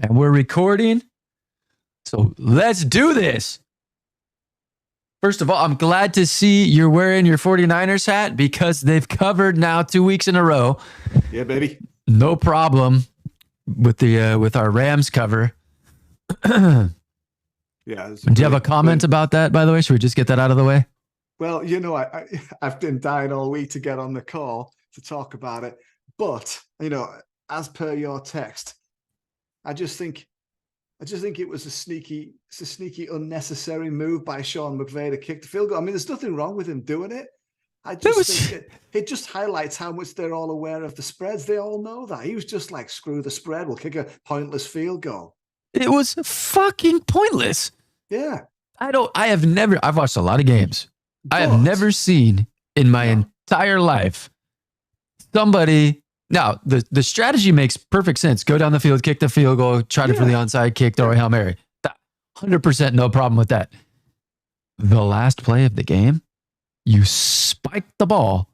and we're recording. So let's do this. First of all, I'm glad to see you're wearing your 49ers hat because they've covered now 2 weeks in a row. Yeah, baby. No problem with our Rams cover. Yeah. Do you have a comment about that, by the way? Should we just get that out of the way? Well, you know, I've been dying all week to get on the call to talk about it. But, you know, as per your text, I just think it was a sneaky, unnecessary move by Sean McVay to kick the field goal. I mean, there's nothing wrong with him doing it. I just think it just highlights how much they're all aware of the spreads. They all know that. He was just like, screw the spread. We'll kick a pointless field goal. It was fucking pointless. Yeah. I've watched a lot of games. I have never seen in my entire life somebody. Now, the strategy makes perfect sense. Go down the field, kick the field goal, try for the onside kick, throw a Hail Mary. 100% no problem with that. The last play of the game, you spiked the ball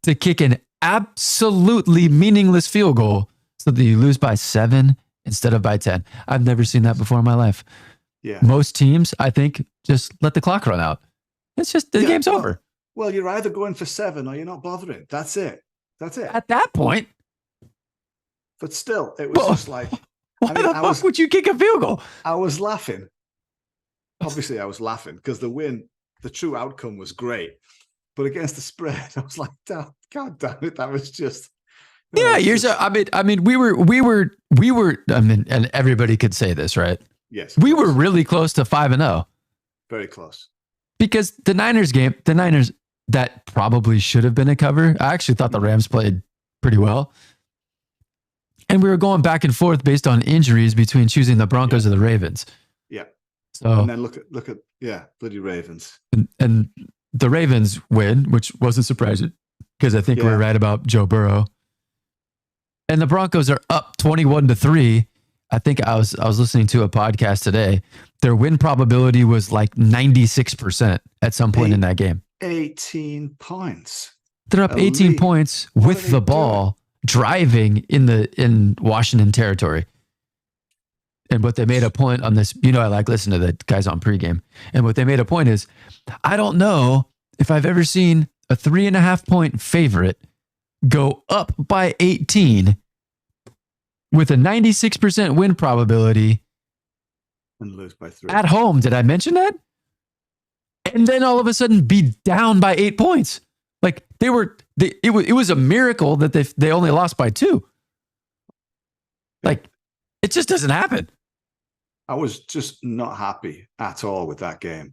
to kick an absolutely meaningless field goal so that you lose by 7 instead of by 10. I've never seen that before in my life. Yeah. Most teams, I think, just let the clock run out. It's just the game's over. Well, you're either going for 7 or you're not bothering. That's it. At that point. But still, it was just like, why the fuck would you kick a field goal? I was laughing. Obviously, I was laughing because the true outcome was great. But against the spread, I was like, God damn it, that was just. Yeah, we were, and everybody could say this, right? Yes. We were really close to 5-0. Very close. Because the Niners, that probably should have been a cover. I actually thought the Rams played pretty well. And we were going back and forth based on injuries between choosing the Broncos or the Ravens. Yeah. So and then look at bloody Ravens. And the Ravens win, which wasn't surprising because I think we were right about Joe Burrow. And the Broncos are up 21-3. I think I was listening to a podcast today. Their win probability was like 96% at some point in that game. 18 points. They're up 18 points with the ball driving in Washington territory. And what they made a point on this, I like listening to the guys on pregame. And what they made a point is, I don't know if I've ever seen a 3.5 point favorite go up by 18 with a 96% win probability and lose by 3 at home. Did I mention that? And then all of a sudden be down by 8 points. Like it was a miracle that they only lost by 2. Like it just doesn't happen. I was just not happy at all with that game.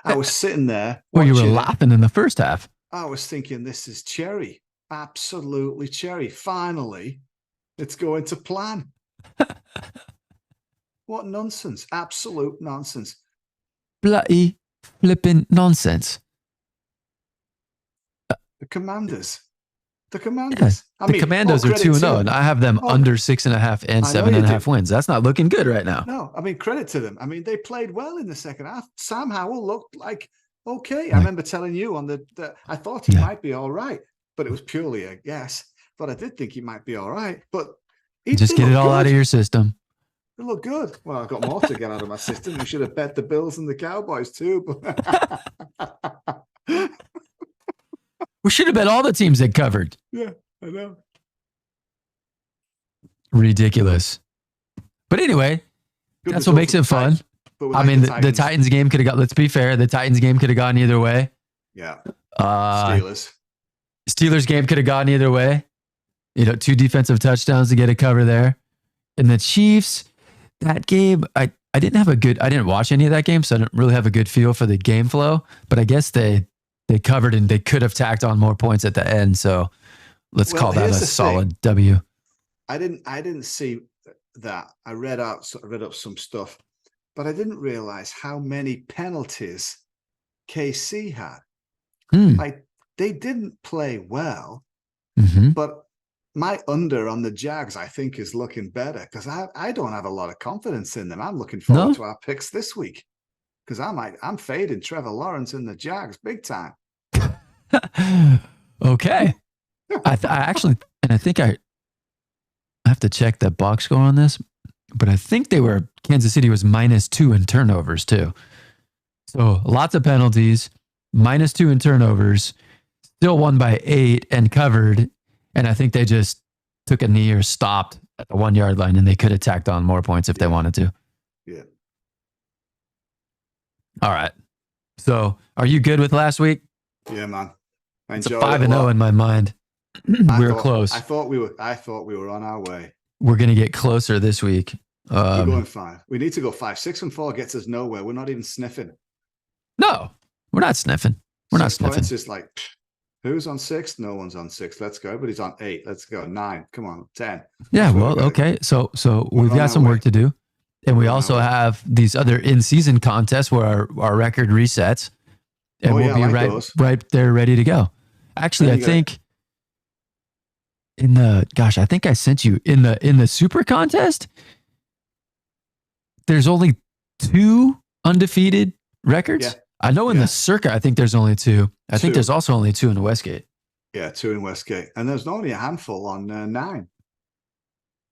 I was sitting there. Well, you were laughing in the first half. I was thinking, this is cherry. Absolutely cherry. Finally, it's going to plan. What nonsense. Absolute nonsense. Bloody flipping nonsense. The Commanders. The Commandos are 2-0, and I have them under 6.5 and 7.5 wins. That's not looking good right now. No, I mean, credit to them. I mean, they played well in the second half. Sam Howell looked like okay. I remember telling you on I thought he might be all right, but it was purely a guess. But I did think he might be all right. But just get it all out of your system. It looked good. Well, I've got more to get out of my system. We should have bet the Bills and the Cowboys too. We should have bet all the teams that covered. Yeah, I know. Ridiculous. But anyway, that's what makes it fun. I mean, the Titans game could have got, let's be fair, the Titans game could have gone either way. Yeah. Steelers game could have gone either way. 2 defensive touchdowns to get a cover there. And the Chiefs, that game, I didn't watch any of that game, so I didn't really have a good feel for the game flow. But I guess they covered and they could have tacked on more points at the end. So let's call that a solid W. I didn't see that. I read up some stuff, but I didn't realize how many penalties KC had. Like they didn't play well, but my under on the Jags, I think, is looking better because I don't have a lot of confidence in them. I'm looking forward to our picks this week because I'm fading Trevor Lawrence and the Jags big time. Okay. I think I have to check the box score on this. but I think Kansas City was -2 in turnovers too. So lots of penalties, -2 in turnovers, still won by 8 and covered. And I think they just took a knee or stopped at the 1 yard line, and they could have tacked on more points if they wanted to. Yeah. All right. So are you good with last week? Yeah, man. It's a 5-0 in my mind. We're close. I thought we were on our way. We're going to get closer this week. We're going 5. We need to go 5. 6 and 4 gets us nowhere. We're not even sniffing. No, we're not sniffing. We're not sniffing. It's just like, who's on 6? No one's on 6. Let's go. Everybody's on 8. Let's go. 9. Come on. 10. Yeah. Well, okay. So we've got some work to do. And we also have these other in-season contests where our record resets. And we'll be right there ready to go. Actually, I think I think I sent you in the Super Contest. There's only 2 undefeated records. Yeah. I know in the Circa, I think there's only 2. I think there's also only 2 in the Westgate. Yeah, 2 in Westgate. And there's only a handful on 9.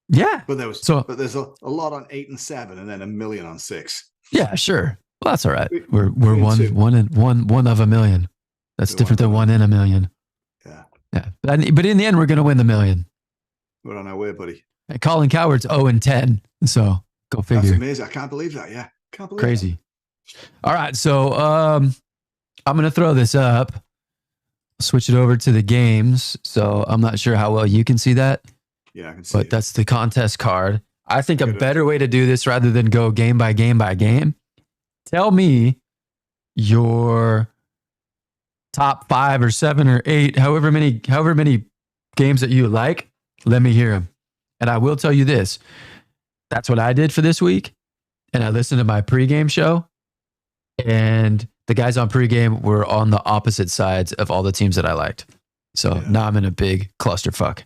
Yeah. But there's a lot on 8 and 7, and then a million on 6. Yeah, sure. Well, that's all right. We're one of a million. That's different than 1 in a million. Yeah. Yeah. But in the end, we're going to win the million. We're on our way, buddy. And Colin Coward's 0-10. So go figure. That's amazing. I can't believe that. Yeah. Can't believe Crazy. That. All right. So I'm going to throw this up. Switch it over to the games. So I'm not sure how well you can see that. Yeah, I can see But it. that's the contest card. I think a better way to do this rather than go game by game by game. Tell me your top 5 or 7 or 8, however many games that you like. Let me hear them. And I will tell you this. That's what I did for this week. And I listened to my pregame show. And the guys on pregame were on the opposite sides of all the teams that I liked. So now I'm in a big clusterfuck.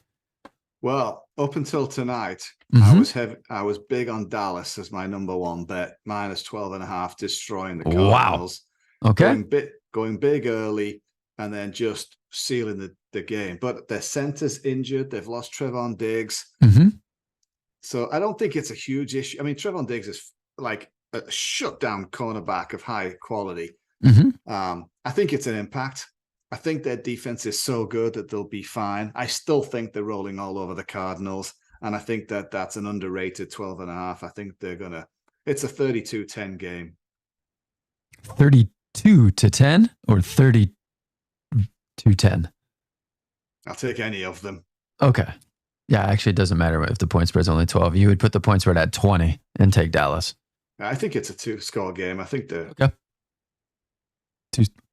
Well, up until tonight, I was big on Dallas as my number 1 bet, -12.5, destroying the Cardinals. Wow. Okay. Going big early and then just sealing the game. But their center's injured. They've lost Trevon Diggs. So I don't think it's a huge issue. I mean, Trevon Diggs is like a shutdown cornerback of high quality. I think it's an impact. I think their defense is so good that they'll be fine. I still think they're rolling all over the Cardinals. And I think that's an underrated 12.5. I think it's a 32-10 game. 32-10 or 32-10? I'll take any of them. Okay. Yeah, actually, it doesn't matter if the point spread's only 12. You would put the point spread at 20 and take Dallas. I think it's a 2-score game. I think okay.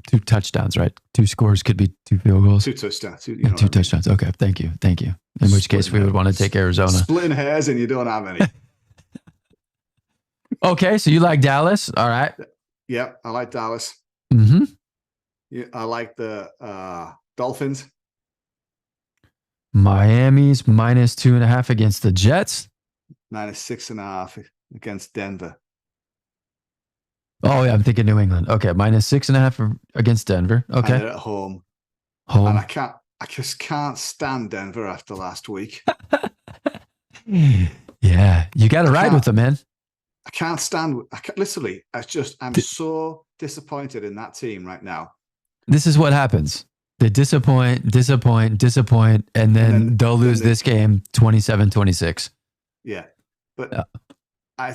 Two touchdowns, right? 2 scores could be 2 field goals. 2 touchdowns. 2 touchdowns. Okay, thank you. In which case, we would want to take Arizona. Splitting hairs and you don't have any. Okay, so you like Dallas. All right. Yeah, I like Dallas. Yeah, I like the Dolphins. Miami's -2.5 against the Jets. -6.5 against Denver. Oh, yeah, I'm thinking New England. Okay, -6.5 against Denver. Okay. And they're at home. And I just can't stand Denver after last week. Yeah, you got to ride with them, man. I can't stand. Literally, I'm so disappointed in that team right now. This is what happens. They disappoint, and then they'll lose this game 27-26. Yeah, but I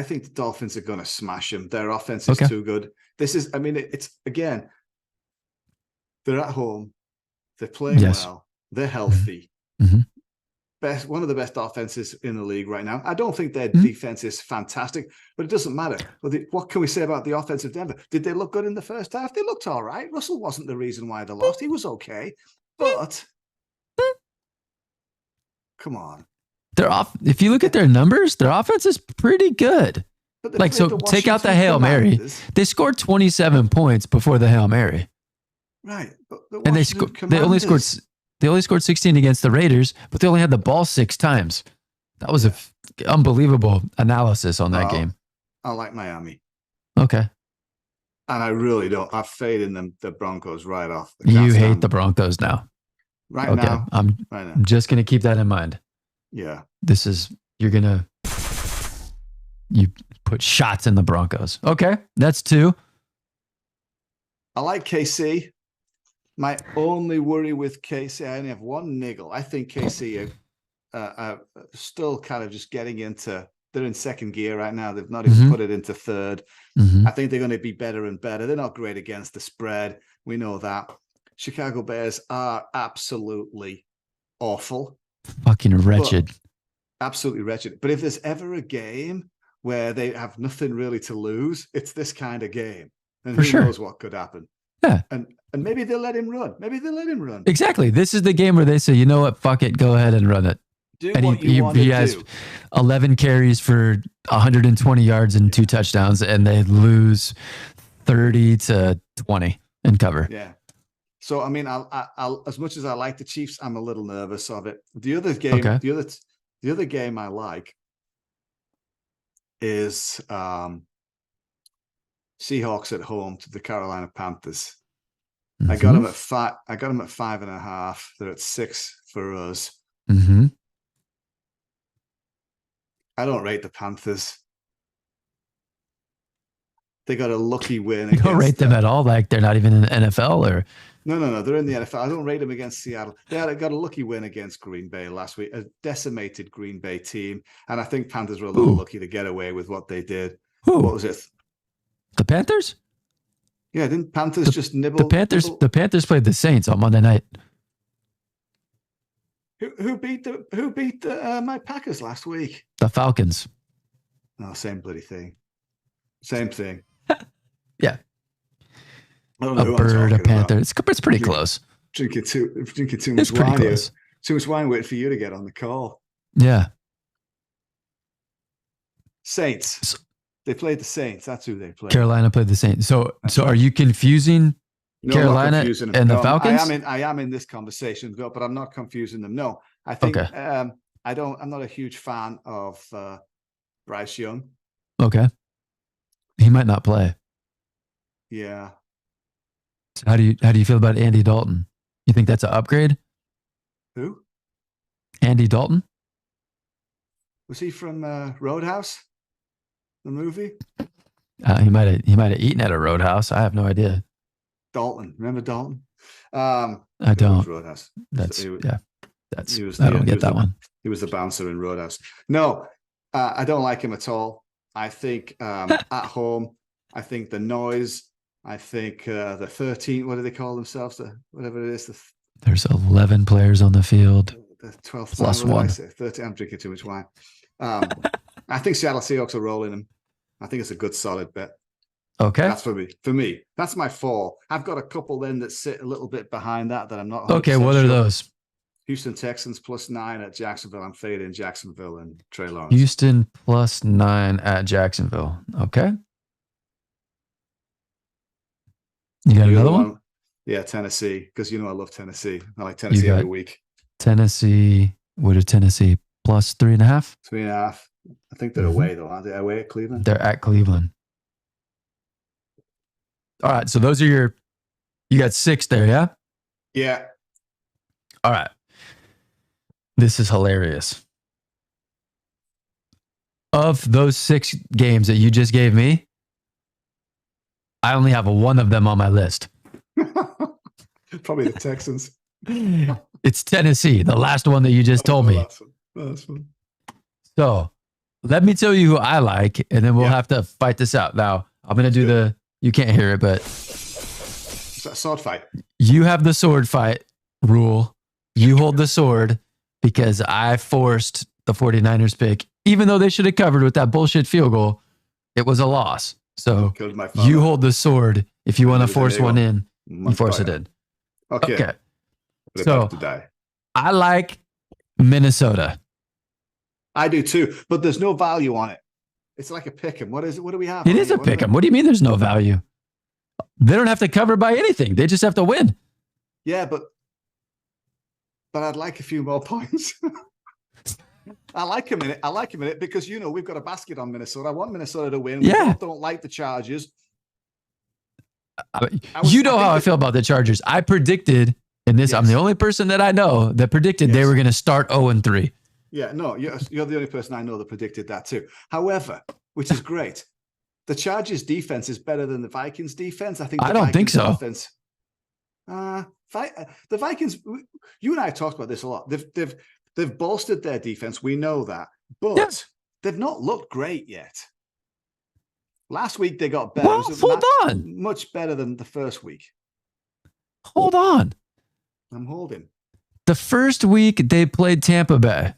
think the Dolphins are going to smash them. Their offense is too good. It's again, they're at home. They're playing well. They're healthy. One of the best offenses in the league right now. I don't think their defense is fantastic, but it doesn't matter. What can we say about the offense of Denver? Did they look good in the first half? They looked all right. Russell wasn't the reason why they lost. He was okay. But come on. If you look at their numbers, their offense is pretty good. Take out the Hail Mary. They scored 27 points before the Hail Mary. Right. And they only scored 16 against the Raiders, but they only had the ball 6 times. That was an unbelievable analysis on that game. I like Miami. Okay. And I really don't. I've faith in them, the Broncos right off. You hate the Broncos now. Right now. I'm just going to keep that in mind. Yeah. You're going to You put shots in the Broncos. Okay, that's 2. I like KC. My only worry with KC, I only have one niggle. I think KC are still kind of just getting into, they're in second gear right now. They've not even put it into third. I think they're going to be better and better. They're not great against the spread. We know that. Chicago Bears are absolutely awful. Fucking wretched. Absolutely wretched. But if there's ever a game where they have nothing really to lose, it's this kind of game. And who knows what could happen. Yeah. And maybe they'll let him run. Exactly. This is the game where they say, you know what, fuck it, go ahead and run it. He has 11 carries for 120 yards and 2 touchdowns, and they lose 30-20 and cover. Yeah. So I mean, I'll as much as I like the Chiefs, I'm a little nervous of it. The other game, the other game I like is Seahawks at home to the Carolina Panthers. I got them at 5. I got them at 5.5. They're at 6 for us. I don't rate the Panthers. They got a lucky win. You don't rate them at all? Like they're not even in the NFL, or? No. They're in the NFL. I don't rate them against Seattle. They got a lucky win against Green Bay last week, a decimated Green Bay team. And I think Panthers were a little lucky to get away with what they did. What was it? The Panthers? Yeah, didn't Panthers just nibble? The Panthers played the Saints on Monday night. Who beat my Packers last week? The Falcons. Oh, same bloody thing. Same thing. Yeah. I don't know a bird, a panther. It's pretty close. Drinking too much wine. Too much wine waiting for you to get on the call. Yeah. Saints. They played the Saints. That's who they played. Carolina played the Saints. So are you confusing Carolina and the Falcons? I am in this conversation, but I'm not confusing them. No, I think I'm not a huge fan of Bryce Young. Okay. He might not play. Yeah. So how do you feel about Andy Dalton? You think that's an upgrade? Who? Andy Dalton? Was he from Roadhouse? The movie? He might have eaten at a Roadhouse. I have no idea. Dalton, remember Dalton? I don't. Roadhouse. I don't get that one. He was the bouncer in Roadhouse. No, I don't like him at all. I think at home, I think the noise. I think the 13. What do they call themselves? Whatever it is. There's 11 players on the field. The 12th plus 1. 13. I'm drinking too much wine. I think Seattle Seahawks are rolling them. I think it's a good solid bet. Okay. That's for me. That's my 4. I've got a couple then that sit a little bit behind that I'm not. Okay, what are those? Houston Texans +9 at Jacksonville. I'm fading Jacksonville and Trey Lawrence. Houston +9 at Jacksonville. Okay. You got another one? Yeah, Tennessee, because I love Tennessee. I like Tennessee every week. Tennessee. What is Tennessee? +3.5? 3.5. I think they're away though, aren't they? Away at Cleveland. They're at Cleveland. All right, so those are you got 6 there, yeah? Yeah. All right. This is hilarious. Of those 6 games that you just gave me, I only have one of them on my list. Probably the Texans. It's Tennessee, the last one that you just told me. That's fun. So let me tell you who I like, and then we'll have to fight this out. Now, I'm going to do you can't hear it, but. Is that a sword fight? You have the sword fight rule. You hold the sword because I forced the 49ers pick. Even though they should have covered with that bullshit field goal, it was a loss. So you hold the sword. If you want to force one in, you force it in. Okay. So I like Minnesota. I do too, but there's no value on it. It's like a pick 'em. What is it? What do we have? It is a pick 'em. What do you mean there's no value? They don't have to cover by anything. They just have to win. Yeah, but I'd like a few more points. I like him in it because we've got a basket on Minnesota. I want Minnesota to win. Yeah. We both don't like the Chargers. How I feel about the Chargers. I predicted in this. Yes. I'm the only person that I know that predicted they were going to start 0-3. Yeah, no, you're the only person I know that predicted that too. However, which is great. The Chargers defense is better than the Vikings defense. I think. I don't think so. Offense, the Vikings. You and I have talked about this a lot. They've bolstered their defense. We know that, but they've not looked great yet. Last week they got better. Well, hold on. Much better than the first week. Hold on. I'm holding. The first week they played Tampa Bay.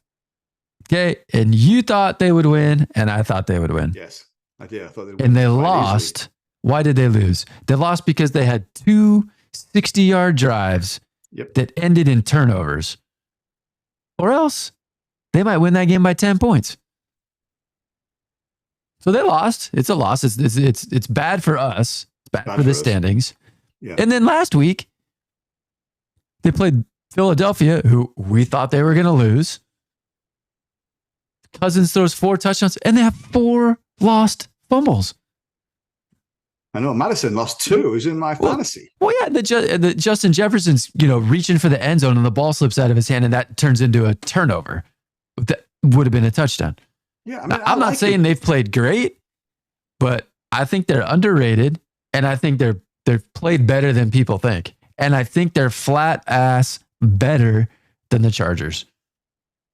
Okay. And you thought they would win, and I thought they would win. Yes, I did. I thought they would. And they lost. Easily. Why did they lose? They lost because they had 2 60-yard drives that ended in turnovers. Or else they might win that game by 10 points. So they lost. It's a loss. It's bad for us. It's bad for the standings. Yeah. And then last week, they played Philadelphia, who we thought they were going to lose. Cousins throws 4 touchdowns, and they have 4 lost fumbles. I know Madison lost 2. It was in my fantasy. Well, yeah, the Justin Jefferson's reaching for the end zone, and the ball slips out of his hand, and that turns into a turnover. That would have been a touchdown. Yeah, I mean, I'm not saying they've played great, but I think they're underrated, and I think they've played better than people think, and I think they're flat ass better than the Chargers.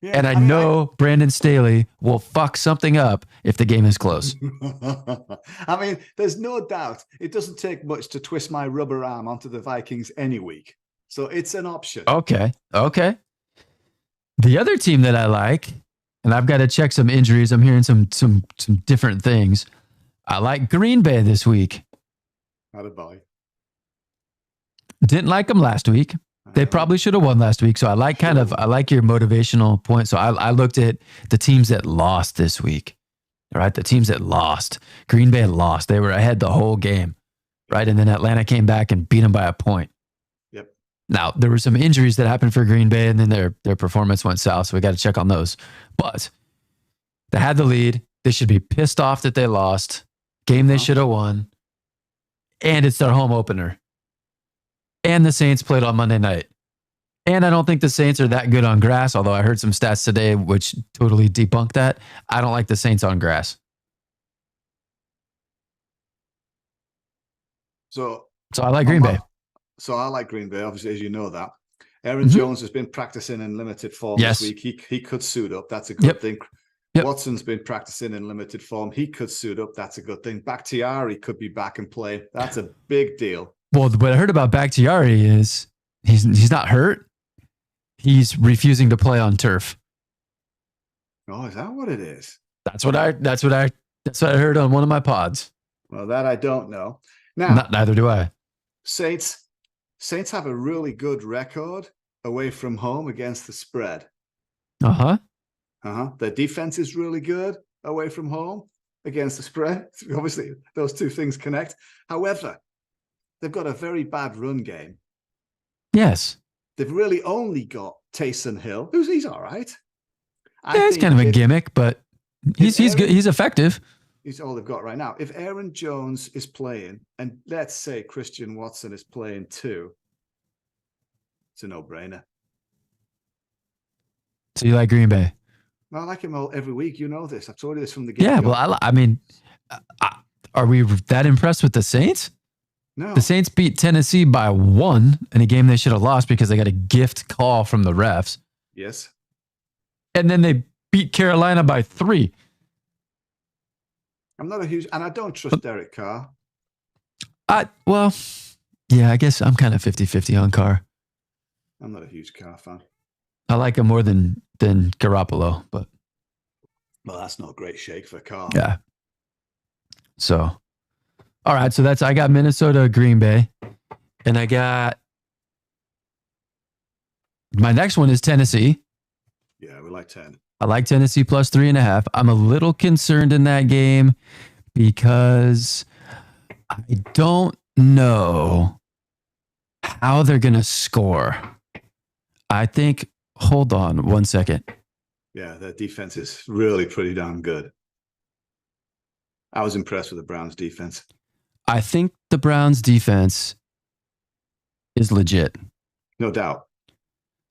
Yeah, and I know Brandon Staley will fuck something up if the game is close. I mean, there's no doubt it doesn't take much to twist my rubber arm onto the Vikings any week. So it's an option. Okay. The other team that I like, and I've got to check some injuries. I'm hearing some different things. I like Green Bay this week. Not a buy. Didn't like them last week. They probably should have won last week. So I like your motivational point. So I looked at the teams that lost this week, right? The teams that lost. Green Bay lost. They were ahead the whole game, right? And then Atlanta came back and beat them by a point. Yep. Now, there were some injuries that happened for Green Bay, and then their performance went south. So we got to check on those. But they had the lead. They should be pissed off that they lost. Game they should have won. And it's their home opener. And the Saints played on Monday night. And I don't think the Saints are that good on grass, although I heard some stats today which totally debunked that. I don't like the Saints on grass. So I like Green Bay. So I like Green Bay, obviously, as you know that. Aaron Jones has been practicing in limited form this week. He could suit up. That's a good thing. Yep. Watson's been practicing in limited form. He could suit up. That's a good thing. Bakhtiari could be back and play. That's a big deal. Well, what I heard about Bakhtiari is he's not hurt. He's refusing to play on turf. Oh, is that what it is? That's what I heard on one of my pods. Well, that I don't know. Now, neither do I. Saints have a really good record away from home against the spread. Their defense is really good away from home against the spread. Obviously, those two things connect. However, they've got a very bad run game. Yes. They've really only got Taysom Hill, he's all right. He's kind of a gimmick, but he's good. He's effective. He's all they've got right now. If Aaron Jones is playing, and let's say Christian Watson is playing too, it's a no-brainer. So you like Green Bay? Well, I like him every week. You know this. I've told you this from the get-go. Yeah, well, I mean, are we that impressed with the Saints? No. The Saints beat Tennessee by 1 in a game they should have lost because they got a gift call from the refs. Yes. And then they beat Carolina by 3. I'm not a huge, and I don't trust Derek Carr. Well, yeah, I guess I'm kind of 50-50 on Carr. I'm not a huge Carr fan. I like him more than Garoppolo, but. Well, that's not a great shake for Carr. Yeah. So. All right, so I got Minnesota, Green Bay, and I got my next one is Tennessee. Yeah, we like 10. I like Tennessee plus 3.5. I'm a little concerned in that game because I don't know how they're going to score. I think, hold on 1 second. Yeah, their defense is really pretty damn good. I was impressed with the Browns defense. I think the Browns defense is legit. No doubt.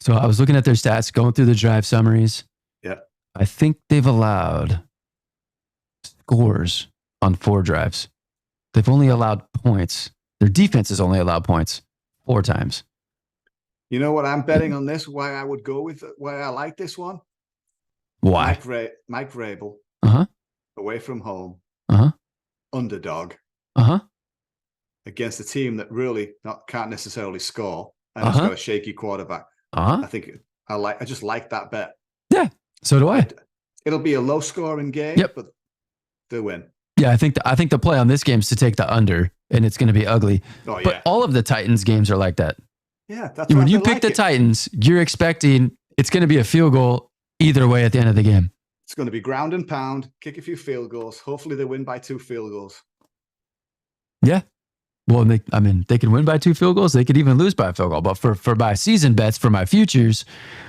So I was looking at their stats, going through the drive summaries. Yeah. I think they've allowed scores on 4 drives. They've only allowed points. Their defense has only allowed points 4 times. You know what I'm betting on this? Why I would go with why I like this one? Why? Mike Vrabel. Away from home. Underdog. Against a team that really can't necessarily score and has got a shaky quarterback. I just like that bet. Yeah, so do I. It'll be a low scoring game, but they'll win. Yeah, I think the play on this game is to take the under, and it's going to be ugly. But all of the Titans games are like that. Yeah, that's when you pick the Titans, you're expecting it's going to be a field goal either way at the end of the game. It's going to be ground and pound, kick a few field goals. Hopefully they win by 2 field goals. Yeah. Well, they can win by 2 field goals. They could even lose by a field goal. But for my season bets, for my futures,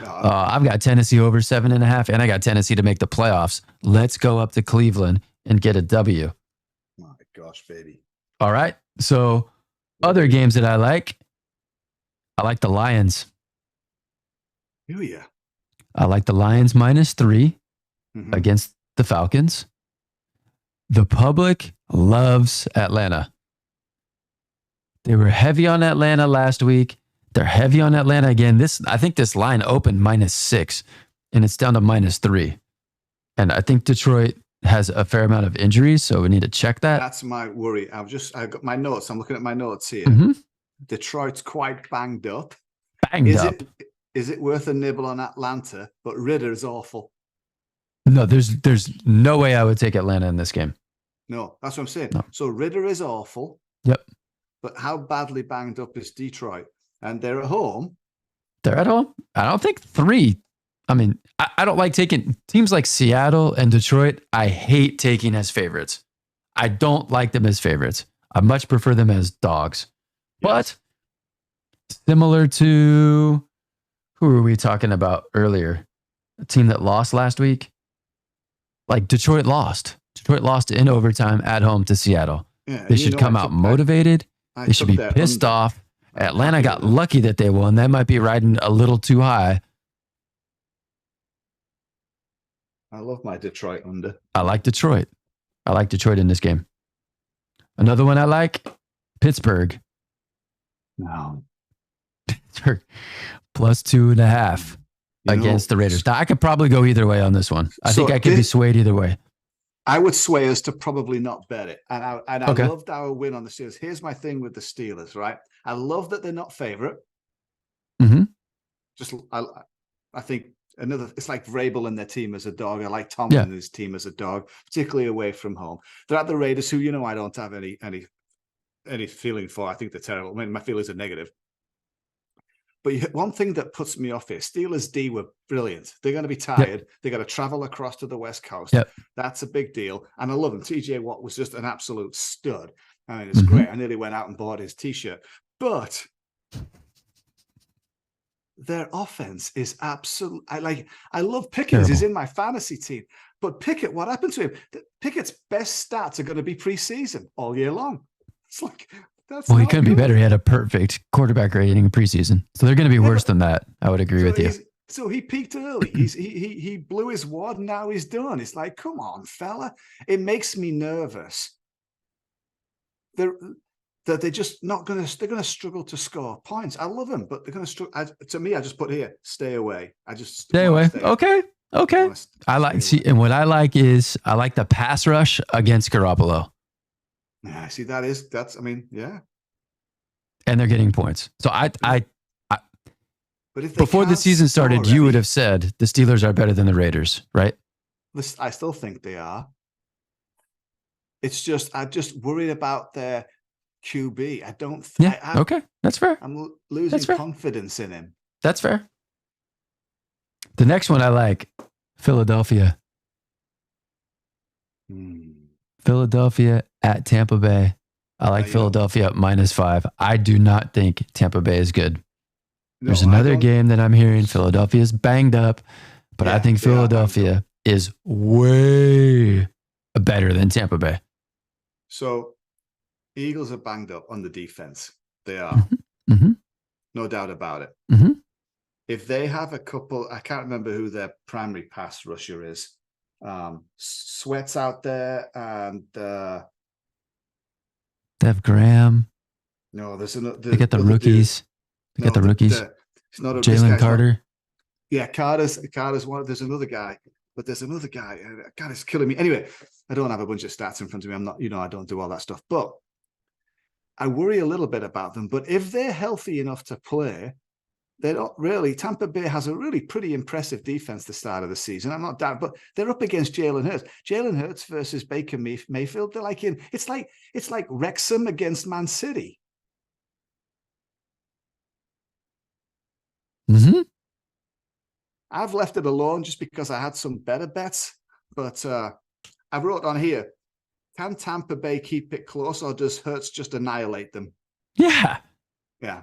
I've got Tennessee over 7.5, and I got Tennessee to make the playoffs. Let's go up to Cleveland and get a W. My gosh, baby. All right. So other games that I like the Lions. Oh, yeah. I like the Lions -3 against the Falcons. The public loves Atlanta. They were heavy on Atlanta last week. They're heavy on Atlanta again. I think this line opened -6, and it's down to -3. And I think Detroit has a fair amount of injuries, so we need to check that. That's my worry. I've got my notes. I'm looking at my notes here. Detroit's quite banged up. Is it worth a nibble on Atlanta? But Ridder's awful. No, there's no way I would take Atlanta in this game. No, that's what I'm saying. No. So Ridder is awful. Yep. But how badly banged up is Detroit? And they're at home. They're at home? I don't think 3. I mean, I don't like taking teams like Seattle and Detroit. I hate taking as favorites. I don't like them as favorites. I much prefer them as dogs. Yes. But similar to, who were we talking about earlier? A team that lost last week? Like Detroit lost. Detroit lost in overtime at home to Seattle. Yeah, they should come out motivated. They should be pissed off. Atlanta got lucky that they won. That might be riding a little too high. I love my Detroit under. I like Detroit. I like Detroit in this game. Another one I like, Pittsburgh. No. Pittsburgh +2.5 against the Raiders. Now, I could probably go either way on this one. I think I could be swayed either way. I would sway us to probably not bet it. And I loved our win on the Steelers. Here's my thing with the Steelers, right? I love that they're not favorite. Just, I think it's like Vrabel and their team as a dog. I like Tomlin and his team as a dog, particularly away from home. They're at the Raiders, who, I don't have any feeling for. I think they're terrible. I mean, my feelings are negative. But one thing that puts me off here, Steelers D were brilliant. They're going to be tired. They got to travel across to the West Coast. That's a big deal. And I love them. TJ Watt was just an absolute stud. I mean, it's great. I nearly went out and bought his T-shirt. But their offense is absolute. I love Pickens. He's in my fantasy team. But Pickett, what happened to him? Pickett's best stats are going to be preseason all year long. It's like... he couldn't be better. He had a perfect quarterback rating in preseason. So they're going to be worse than that. I would agree with you. So he peaked early. He blew his wad and now he's done. It's like, come on, fella. It makes me nervous. They're just not going to, they're going to struggle to score points. I love them, but they're going to struggle. To me, I just put here, stay away. I just stay away. Okay. And what I like is I like the pass rush against Garoppolo. Yeah, see, yeah. And they're getting points. So I but if before the season started, you would have said the Steelers are better than the Raiders, right? I still think they are. It's just, I'm just worried about their QB. I don't. Okay, that's fair. I'm losing confidence in him. That's fair. The next one I like, Philadelphia. Philadelphia at Tampa Bay. I like Philadelphia at -5. I do not think Tampa Bay is good. There's another game that I'm hearing. Philadelphia is banged up, but I think Philadelphia is way better than Tampa Bay. So Eagles are banged up on the defense. They are. No doubt about it. If they have a couple, I can't remember who their primary pass rusher is. Sweat's out there, and Dev Graham. No, there's another. They get the rookies. They get the rookies. It's not Jalen Carter. Carter's one. There's another guy, but there's another guy. God, it's killing me. Anyway, I don't have a bunch of stats in front of me. I'm not, I don't do all that stuff, but I worry a little bit about them. But if they're healthy enough to play, they don't really. Tampa Bay has a really pretty impressive defense the start of the season. I'm not down, but they're up against Jalen Hurts. Jalen Hurts versus Baker Mayfield. They're like it's like Wrexham against Man City. Mm-hmm. I've left it alone just because I had some better bets, but I wrote on here, can Tampa Bay keep it close, or does Hurts just annihilate them? Yeah. Yeah.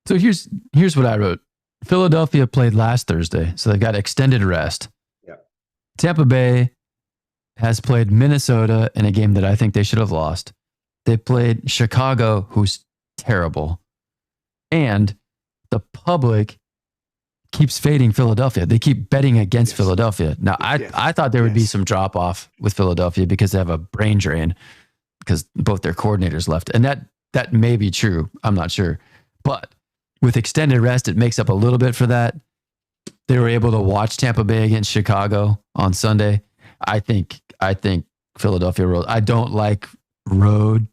So here's what I wrote. Philadelphia played last Thursday, so they got extended rest. Yeah. Tampa Bay has played Minnesota in a game that I think they should have lost. They played Chicago, who's terrible. And the public keeps fading Philadelphia. They keep betting against Philadelphia. Now, I thought there would be some drop off with Philadelphia because they have a brain drain because both their coordinators left. And that may be true. I'm not sure. But with extended rest, it makes up a little bit for that. They were able to watch Tampa Bay against Chicago on Sunday. I think Philadelphia rolled. I don't like road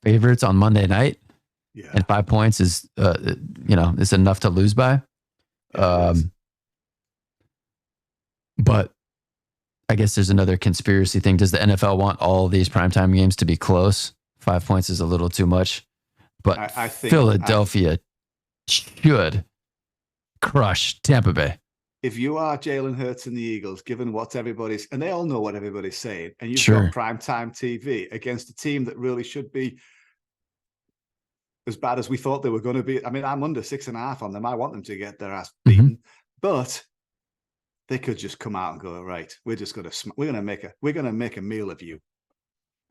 favorites on Monday night. Yeah. And 5 points is is enough to lose by. But I guess there's another conspiracy thing. Does the NFL want all these primetime games to be close? 5 points is a little too much. But I think Philadelphia should crush Tampa Bay. If you are Jalen Hurts and the Eagles, given what everybody's, and they all know what everybody's saying, and you've got primetime TV against a team that really should be as bad as we thought they were going to be. I mean, I'm under 6.5 on them. I want them to get their ass beaten, but they could just come out and go, right, we're going to make a meal of you.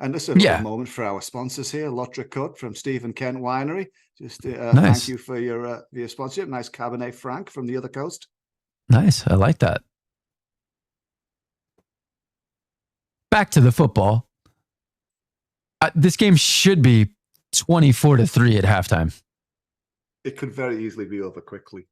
And this is a moment for our sponsors here, Lotra Cut from Stephen Kent Winery. Just nice. Thank you for your sponsorship. Nice Cabernet Franc from the other coast. Nice. I like that. Back to the football. This game should be 24-3 at halftime. It could very easily be over quickly.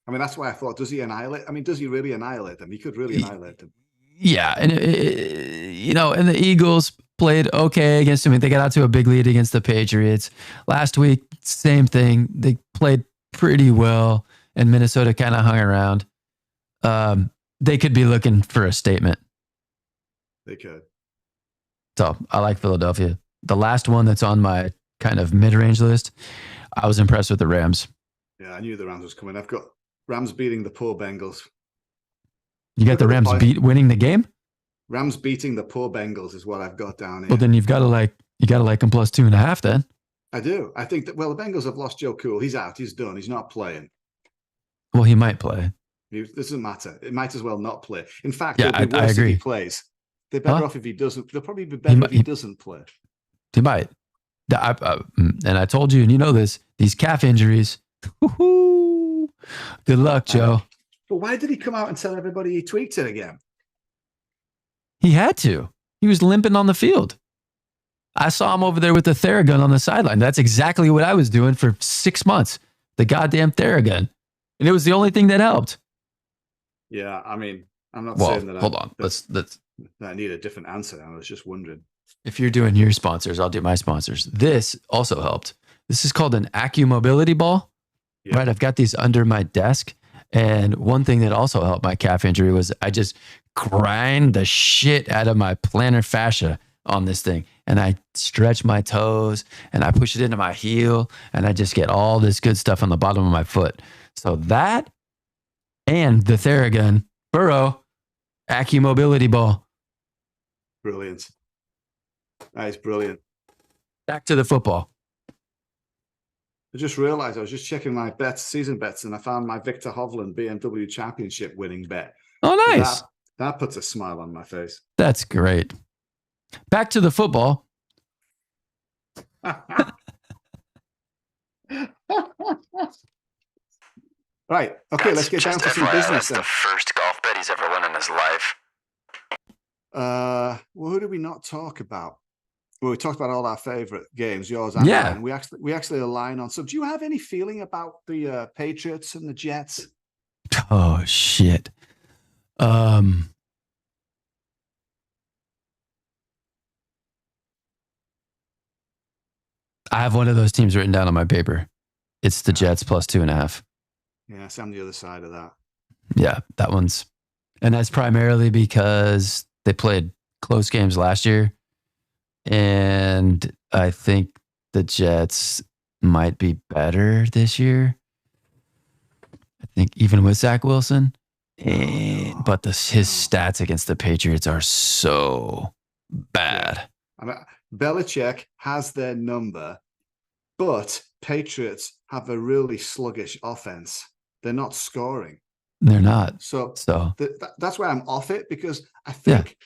I mean, that's why I thought, does he really annihilate them? He could really annihilate them. Yeah. And, and the Eagles played okay against him. They got out to a big lead against the Patriots. Last week, same thing. They played pretty well, and Minnesota kind of hung around. They could be looking for a statement. They could. So I like Philadelphia. The last one that's on my kind of mid-range list, I was impressed with the Rams. Yeah, I knew the Rams was coming. I've got Rams beating the poor Bengals. You got the Rams winning the game? Rams beating the poor Bengals is what I've got down here. Well, then you got to like them plus 2.5 then. I do. I think that, the Bengals have lost Joe Cool. He's out. He's done. He's not playing. Well, he might play. It doesn't matter. It might as well not play. In fact, I agree. If he plays. They're better off if he doesn't. They'll probably be better if he doesn't play. He might. And I told you, and you know this, these calf injuries. Good luck, Joe. But why did he come out and tell everybody he tweaked it again? He had to. He was limping on the field. I saw him over there with the Theragun on the sideline. That's exactly what I was doing for 6 months. The goddamn Theragun. And it was the only thing that helped. Yeah, I mean, I'm not saying that. Hold on. Let's. I need a different answer. I was just wondering. If you're doing your sponsors, I'll do my sponsors. This also helped. This is called an AccuMobility ball. Yeah. Right? I've got these under my desk. And one thing that also helped my calf injury was I just grind the shit out of my plantar fascia on this thing. And I stretch my toes and I push it into my heel and I just get all this good stuff on the bottom of my foot. So that and the Theragun Burrow AccuMobility ball. Brilliant. That is brilliant. Back to the football. I just realized I was just checking my season bets, and I found my Victor Hovland BMW Championship winning bet. Oh, nice. That puts a smile on my face. That's great. Back to the football. Right. Okay, let's get down to some business then. That's the first golf bet he's ever won in his life. who did we not talk about? Well, we talked about all our favorite games, yours and mine. We actually align on. So, do you have any feeling about the Patriots and the Jets? Oh shit. I have one of those teams written down on my paper. It's the Jets plus 2.5. Yeah, I'm the other side of that. Yeah, that one's, and that's primarily because they played close games last year, and I think the Jets might be better this year. I think even with Zach Wilson, but his stats against the Patriots are so bad. Yeah. I mean, Belichick has their number, but Patriots have a really sluggish offense. They're not scoring. They're not. So that's why I'm off it, because I think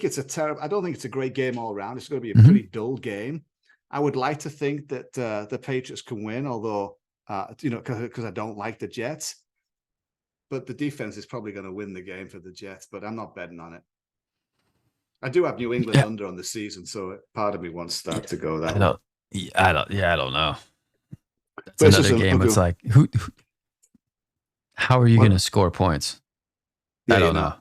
it's a terrible. I don't think it's a great game all around. It's going to be a pretty dull game. I would like to think that the Patriots can win, although because I don't like the Jets. But the defense is probably going to win the game for the Jets. But I'm not betting on it. I do have New England under on the season, so part of me wants that to go that way. I don't know. That's another game. It's like who how are you going to score points? I don't know.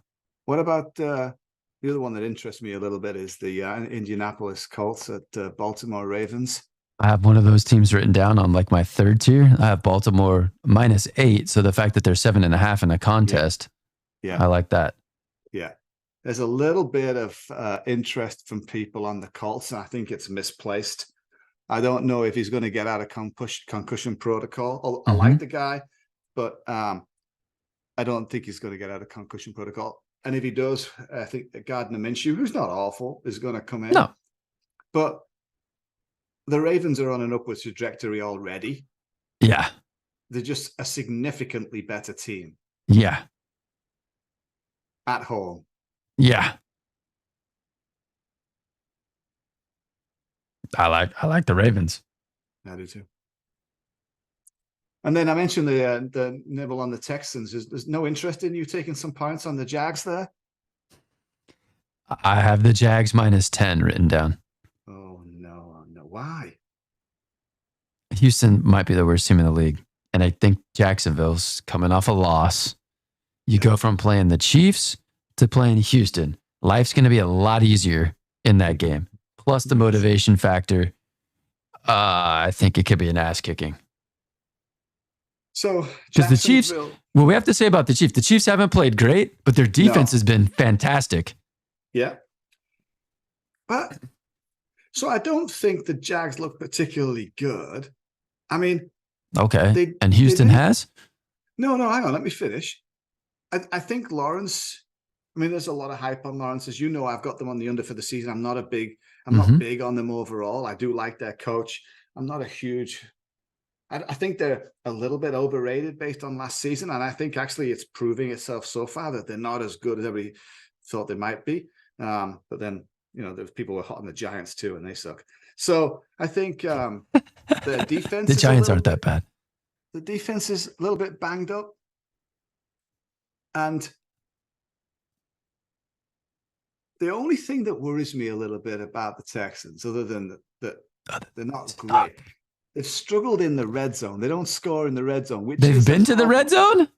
What about the other one that interests me a little bit is the Indianapolis Colts at Baltimore Ravens. I have one of those teams written down on like my third tier. I have Baltimore -8. So the fact that they're 7.5 in a contest, I like that. Yeah. There's a little bit of interest from people on the Colts, and I think it's misplaced. I don't know if he's going to get out of concussion protocol. I like the guy, but I don't think he's going to get out of concussion protocol. And if he does, I think Gardner Minshew, who's not awful, is going to come in. No. But the Ravens are on an upward trajectory already. Yeah. They're just a significantly better team. Yeah. At home. Yeah. I like the Ravens. I do too. And then I mentioned the nibble on the Texans. There's no interest in you taking some points on the Jags there? I have the Jags -10 written down. Oh, no. Why? Houston might be the worst team in the league. And I think Jacksonville's coming off a loss. You go from playing the Chiefs to playing Houston. Life's going to be a lot easier in that game. Plus the motivation factor. I think it could be an ass kicking. So, because the Chiefs, what we have to say about the Chiefs haven't played great, but their defense has been fantastic. Yeah. But so I don't think the Jags look particularly good. I mean, okay. And Houston has? No, hang on. Let me finish. I think Lawrence, I mean, there's a lot of hype on Lawrence. As you know, I've got them on the under for the season. I'm not big on them overall. I do like their coach. I'm not a huge, I think they're a little bit overrated based on last season. And I think actually it's proving itself so far that they're not as good as everybody thought they might be. But then, there's people who are hot on the Giants too, and they suck. So I think their defense. The Giants aren't that bad. The defense is a little bit banged up. And the only thing that worries me a little bit about the Texans, other than that they're not great, they've struggled in the red zone. They don't score in the red zone. They've been to the red zone?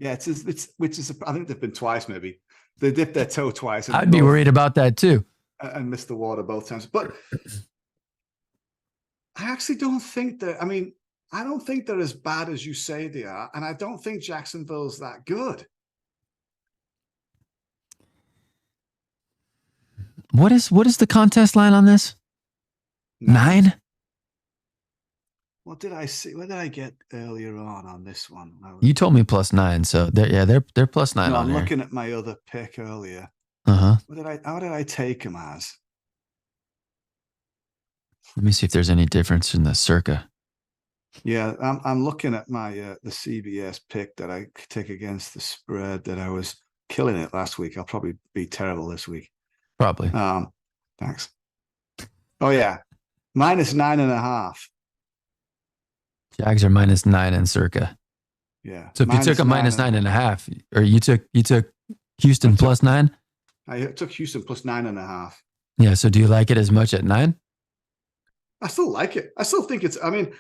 Yeah, I think they've been twice maybe. They dipped their toe twice. I'd be worried about that too. And missed the water both times. But I actually don't think I don't think they're as bad as you say they are. And I don't think Jacksonville's that good. What is the contest line on this? 9? What did I see? What did I get earlier on this one? You told me +9, so they're +9. No, I'm looking at my other pick earlier. How did I take them as? Let me see if there's any difference in the circa. Yeah, I'm looking at my the CBS pick that I take against the spread that I was killing it last week. I'll probably be terrible this week. Probably. Thanks. Oh yeah, -9.5. Jags are -9 in circa. Yeah. So if you took a -9.5, or you took Houston +9. I took Houston plus 9.5. Yeah. So do you like it as much at 9? I still like it. I still think I mean,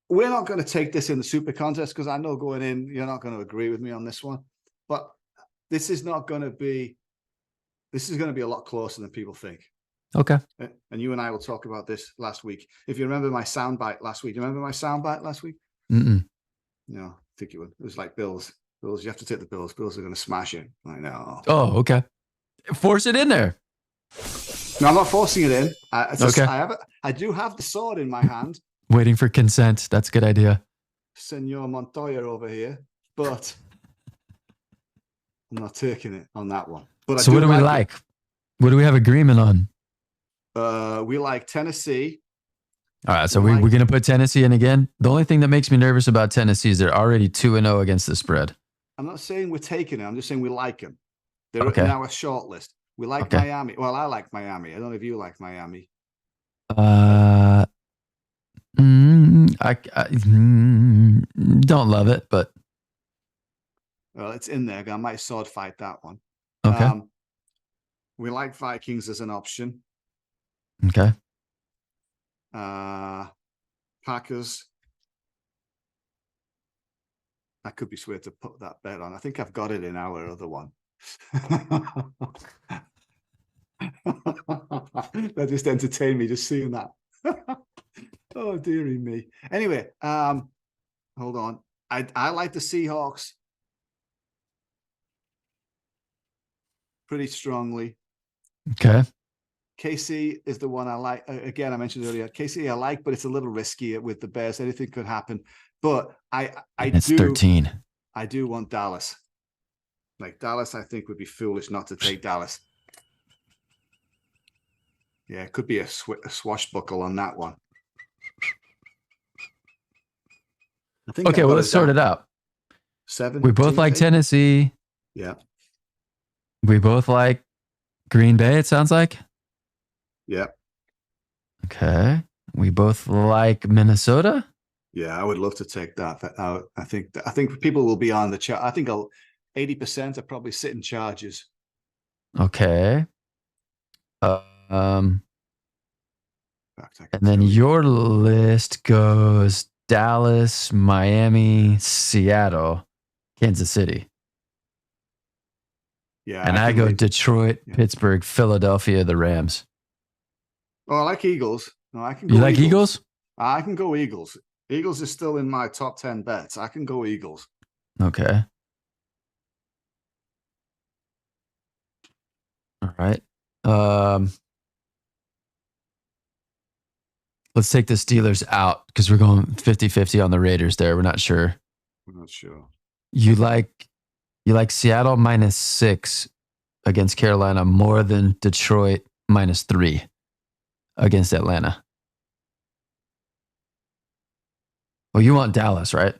we're not going to take this in the super contest because I know going in, you're not going to agree with me on this one. But this is going to be a lot closer than people think. Okay. And you and I will talk about this last week. If you remember my soundbite last week, Mm-mm. No, I think it was like Bills. Bills, you have to take the Bills. Bills are going to smash it. I know. Oh, okay. Force it in there. No, I'm not forcing it in. Okay. I do have the sword in my hand. Waiting for consent. That's a good idea. Senor Montoya over here, but I'm not taking it on that one. But so what do we like? What do we have agreement on? We like Tennessee. All right, so we're going to put Tennessee in again. The only thing that makes me nervous about Tennessee is they're already 2-0 against the spread. I'm not saying we're taking it. I'm just saying we like them. They're okay. in our short list. We like Miami. Well, I like Miami. I don't know if you like Miami. I don't love it, but well, it's in there. I might sword fight that one. Okay. We like Vikings as an option. Okay. Packers. I could be swear to put that bet on. I think I've got it in our other one. That just entertained me just seeing that. Oh, dearie me. Anyway, hold on. I like the Seahawks pretty strongly. Okay. KC is the one I like. Again, I mentioned earlier, KC I like, but it's a little risky with the Bears. Anything could happen. But it's 13. I do want Dallas. Like Dallas, I think would be foolish not to take Dallas. Yeah, it could be a swashbuckle on that one. Okay, well, let's sort it out. 7. We both like 8. Tennessee. Yeah. We both like Green Bay, it sounds like. Yeah. Okay. We both like Minnesota. Yeah, I would love to take that. I think people will be on the chart. I think 80% are probably sitting charges. Okay. And then your list goes Dallas, Miami, Seattle, Kansas City. Yeah. And I go Detroit, Pittsburgh, Philadelphia, the Rams. Oh, I like Eagles. No, I can go. You like Eagles? I can go Eagles. Eagles is still in my top 10 bets. I can go Eagles. Okay. All right. Let's take the Steelers out because we're going 50-50 on the Raiders there. We're not sure. We're not sure. You like Seattle -6 against Carolina more than Detroit -3 against Atlanta. Well, you want Dallas, right?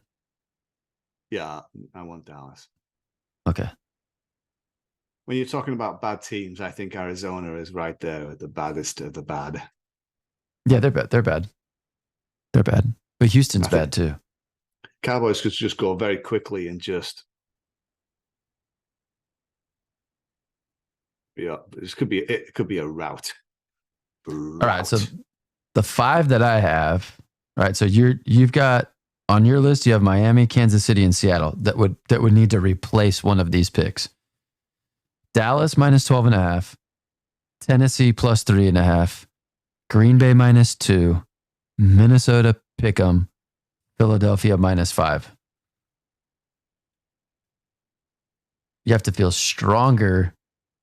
Yeah, I want Dallas. Okay. When you're talking about bad teams, I think Arizona is right there at the baddest of the bad. Yeah, they're bad. They're bad. But Houston's bad too. Cowboys could just go very quickly and just it could be a rout. All right, so the 5 that I have, all right, so you've got on your list, you have Miami, Kansas City, and Seattle that would need to replace one of these picks. Dallas -12.5, Tennessee +3.5, Green Bay -2, Minnesota pick'em, Philadelphia -5. You have to feel stronger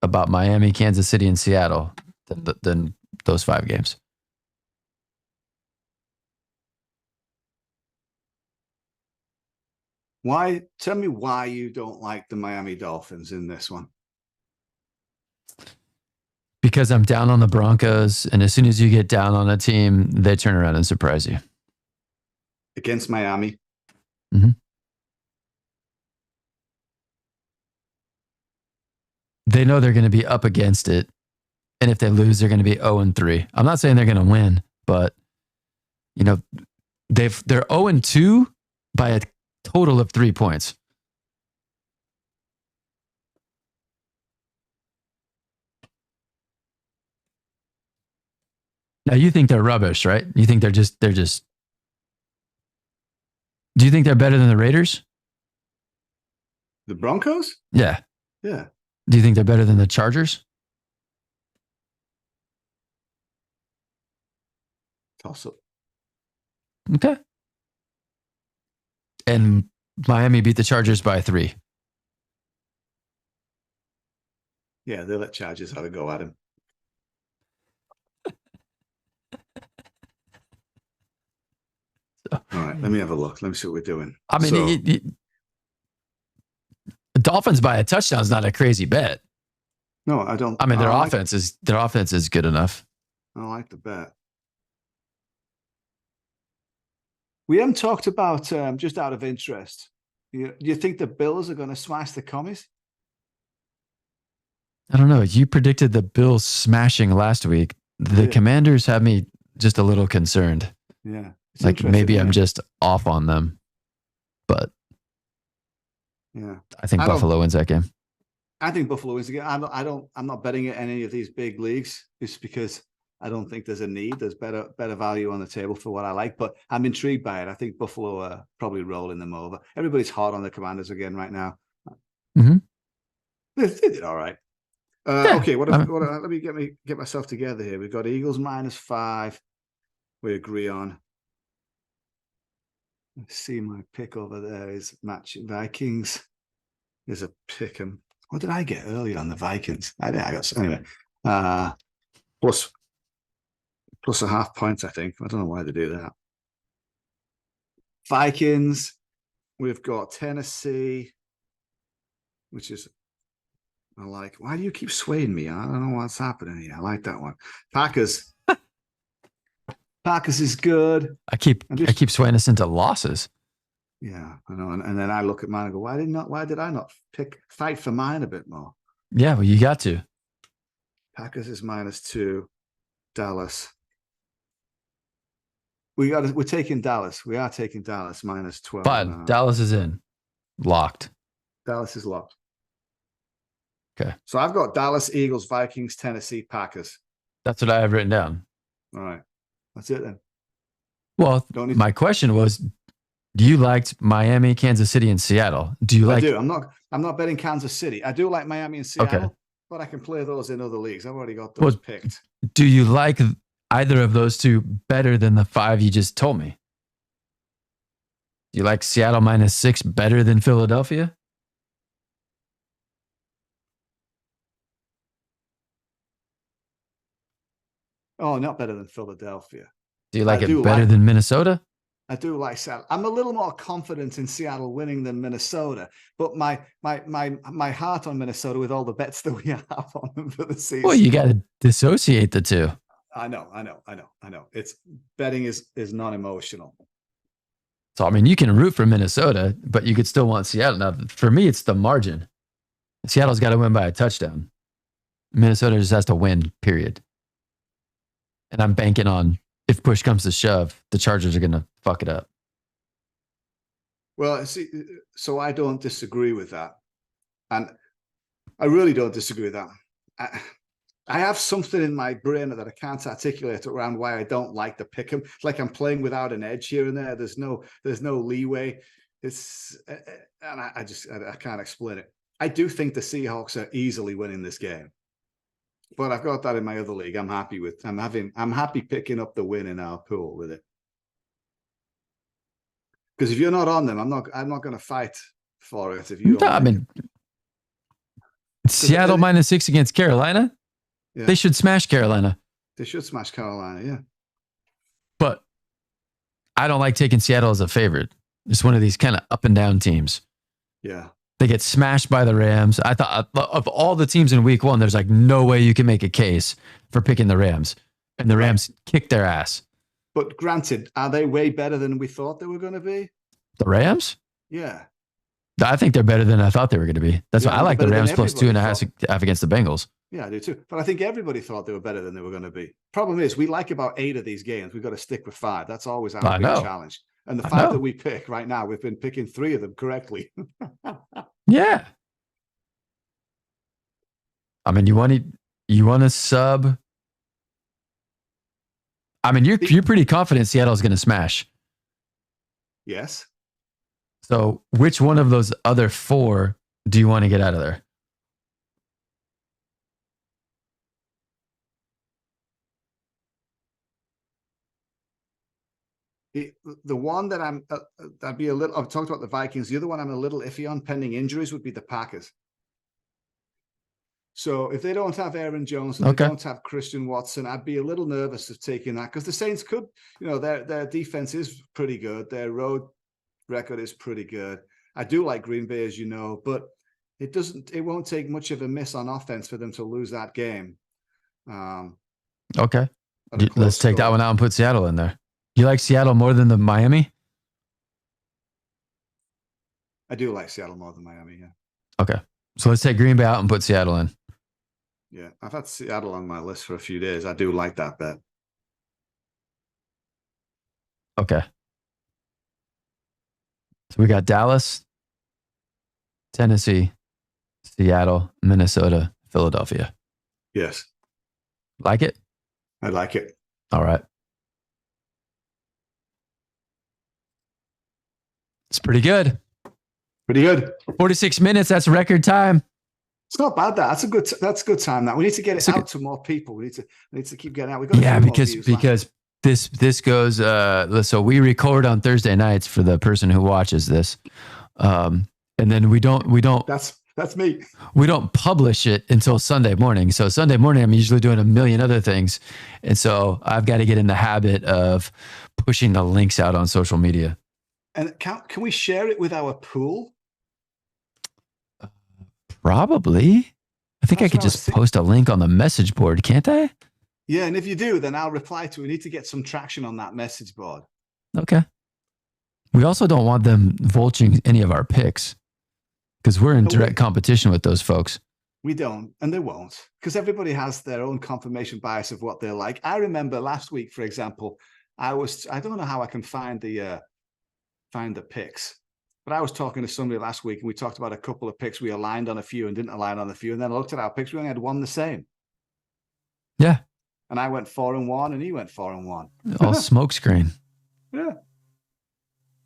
about Miami, Kansas City, and Seattle than those 5 games. Tell me why you don't like the Miami Dolphins in this one. Because I'm down on the Broncos, and as soon as you get down on a team, they turn around and surprise you. Against Miami? Mm-hmm. They know they're going to be up against it, and if they lose, they're going to be 0-3. I'm not saying they're going to win, but they're 0-2 by a total of 3 points. Now you think they're rubbish, right? You think they're just. Do you think they're better than the Raiders? The Broncos? Yeah. Yeah. Do you think they're better than the Chargers? Toss up. Okay. And Miami beat the Chargers by 3. Yeah, they let Chargers have a go at him. All right, let me have a look. Let me see what we're doing. I mean, the Dolphins by a touchdown is not a crazy bet. No, I don't. I mean, their offense is good enough. I like the bet. We haven't talked about, just out of interest, do you think the Bills are going to smash the Commies? I don't know. You predicted the Bills smashing last week. The Commanders have me just a little concerned. Yeah. Like maybe I'm just off on them. But yeah, I think Buffalo wins that game. I think Buffalo wins the game. I'm not betting it in any of these big leagues just because I don't think there's a need. There's better value on the table for what I like, but I'm intrigued by it. I think Buffalo are probably rolling them over. Everybody's hard on the Commanders again right now. Mm-hmm. They did all right. Okay, let me get myself together here. We've got Eagles -5. We agree on. Let's see, my pick over there is match Vikings. There's a pick 'em. What did I get earlier on the Vikings? I got anyway. Plus a half point, I think. I don't know why they do that. Vikings. We've got Tennessee, which is I like. Why do you keep swaying me? I don't know what's happening here. I like that one. Packers. Packers is good. I keep swaying us into losses. Yeah, I know. And then I look at mine and go, why did I not fight for mine a bit more? Yeah, well, you got to. Packers is -2. Dallas. We're taking Dallas. We are taking Dallas -12. But Dallas is in. Locked. Dallas is locked. Okay. So I've got Dallas, Eagles, Vikings, Tennessee, Packers. That's what I have written down. All right. That's it then. Well, my question was, do you like Miami, Kansas City, and Seattle? Do you like? I do. I'm not betting Kansas City. I do like Miami and Seattle, but I can play those in other leagues. I've already got those picked. Do you like either of those two better than the 5 you just told me? Do you like Seattle -6 better than Philadelphia? Oh, not better than Philadelphia. Do you like it better than Minnesota? I do like Seattle. I'm a little more confident in Seattle winning than Minnesota, but my heart on Minnesota with all the bets that we have on them for the season. Well, you got to dissociate the two. I know. It's betting is non-emotional. So I mean, you can root for Minnesota, but you could still want Seattle. Now, for me, it's the margin. Seattle's got to win by a touchdown. Minnesota just has to win, period. And I'm banking on, if push comes to shove, the Chargers are going to fuck it up. Well, see, so I don't disagree with that. And I really don't disagree with that. I have something in my brain that I can't articulate around why I don't like to pick them. It's like I'm playing without an edge here and there. There's no leeway. And I can't explain it. I do think the Seahawks are easily winning this game. But I've got that in my other league. I'm happy picking up the win in our pool with it. Because if you're not on them, I'm not going to fight for it. If you don't, I mean, Seattle -6 against Carolina. Yeah. They should smash Carolina. They should smash Carolina, yeah. But I don't like taking Seattle as a favorite. It's one of these kind of up and down teams. Yeah. They get smashed by the Rams. I thought of all the teams in week 1, there's like no way you can make a case for picking the Rams. And the Rams kicked their ass. But granted, are they way better than we thought they were going to be? The Rams? Yeah. I think they're better than I thought they were going to be. That's why I like the Rams plus 2.5 against the Bengals. Yeah, I do too. But I think everybody thought they were better than they were going to be. Problem is, we like about 8 of these games. We've got to stick with 5. That's always our big challenge. And the 5 that we pick right now, we've been picking 3 of them correctly. Yeah. I mean, you want to sub I mean, you're pretty confident Seattle's going to smash. Yes. So which one of those other 4 do you want to get out of there? The one that I'd be a little, I've talked about the Vikings. The other one I'm a little iffy on pending injuries would be the Packers. So if they don't have Aaron Jones and they don't have Christian Watson, I'd be a little nervous of taking that, because the Saints could, their defense is pretty good. Their road record is pretty good. I do like Green Bay, as you know, but it won't take much of a miss on offense for them to lose that game. Okay. Let's take that one out and put Seattle in there. You like Seattle more than the Miami? I do like Seattle more than Miami, yeah. Okay. So let's take Green Bay out and put Seattle in. Yeah, I've had Seattle on my list for a few days. I do like that bet. Okay. So we got Dallas, Tennessee, Seattle, Minnesota, Philadelphia. Yes. Like it? I like it. All right. It's pretty good. Pretty good. 46 minutes. That's record time. It's not bad. That's a good time. That we need to get it out to more people. We need to keep getting out. Because this goes. So we record on Thursday nights for the person who watches this, and then we don't. That's me. We don't publish it until Sunday morning. So Sunday morning, I'm usually doing a million other things, and so I've got to get in the habit of pushing the links out on social media. And can we share it with our pool? Probably. I think I could just post a link on the message board, can't I? Yeah, and if you do, then I'll reply to it. We need to get some traction on that message board. Okay. We also don't want them vulturing any of our picks, because we're in direct competition with those folks. We don't, and they won't, because everybody has their own confirmation bias of what they're like. I remember last week, for example, I don't know how I can find the picks. But I was talking to somebody last week, and we talked about a couple of picks. We aligned on a few and didn't align on a few. And then I looked at our picks. We only had one the same. Yeah. And I went 4-1, and he went 4-1. All smokescreen. Yeah.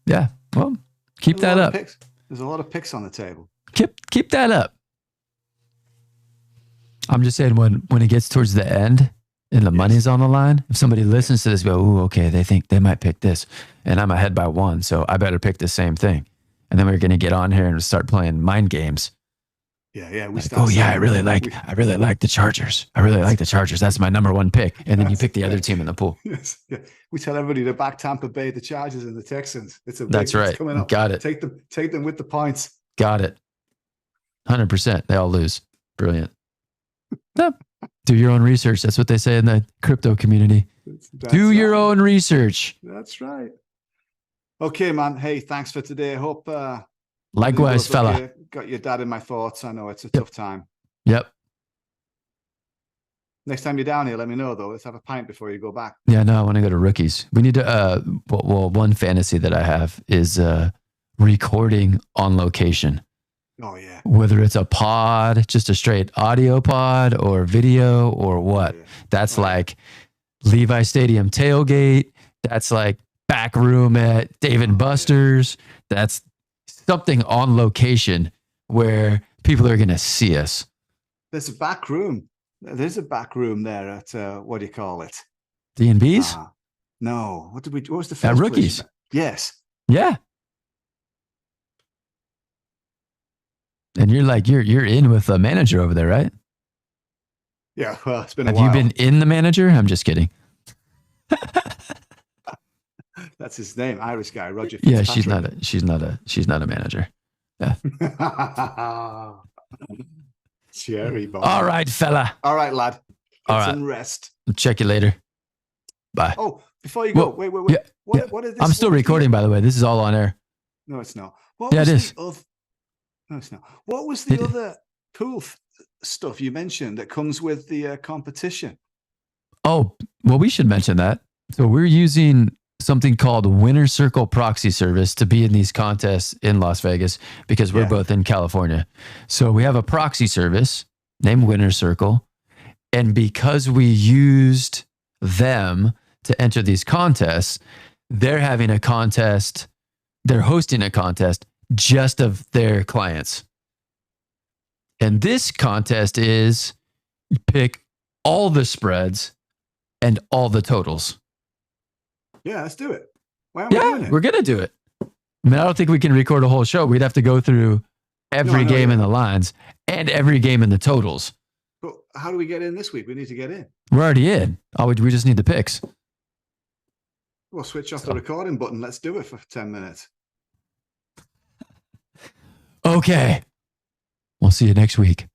Yeah. Well, keep that up. There's a lot of picks on the table. Keep that up. I'm just saying, when it gets towards the end and the money's on the line, if somebody listens to this, go, ooh, okay, they think they might pick this, and I'm ahead by 1, so I better pick the same thing. And then we're going to get on here and start playing mind games. Yeah. I really like the Chargers. I really like the Chargers. That's my number 1 pick. And then you pick the other team in the pool. Yes. Yeah. We tell everybody to back Tampa Bay, the Chargers, and the Texans. That's right. Coming up. Got it. Take them with the points. Got it. 100%. They all lose. Brilliant. Yep. Do your own research. That's what they say in the crypto community. Do your own research. That's right. Okay, man. Hey, thanks for today. I hope. Likewise, fella. Got your dad in my thoughts. I know it's a tough time. Yep. Next time you're down here, let me know, though. Let's have a pint before you go back. Yeah, no, I want to go to rookies. We need to, one fantasy that I have is recording on location. Oh, yeah. Whether it's a pod, just a straight audio pod, or video, or what. Yeah. That's like Levi Stadium tailgate. That's like back room at Dave & Buster's. That's something on location where people are going to see us. There's a back room. There's a back room there at, what do you call it? D&B's? No. What was the first at Rookies? Place? Yes. Yeah. And you're in with a manager over there, right? Yeah, well, it's been a while. Have you been in the manager? I'm just kidding. That's his name, Irish guy, Roger Fitzpatrick. Yeah, she's not a manager. Yeah. Cherry bomb. All right, fella. All right, lad. Get some rest. I'll check you later. Bye. Oh, before you go, wait. Yeah, what is this? I'm still recording, by the way. This is all on air. No, it's not. It is. No, it's not. What was the other pool stuff you mentioned that comes with the competition? Oh, well, we should mention that. So we're using something called Winner Circle Proxy Service to be in these contests in Las Vegas, because we're both in California. So we have a proxy service named Winner Circle. And because we used them to enter these contests, they're having a contest. They're hosting a contest just of their clients. And this contest is you pick all the spreads and all the totals. Yeah, let's do it. Why aren't we doing it? We're going to do it. I mean, I don't think we can record a whole show. We'd have to go through every game in the lines and every game in the totals. But how do we get in this week? We need to get in. We're already in. We just need the picks. We'll switch off the recording button. Let's do it for 10 minutes. Okay. We'll see you next week.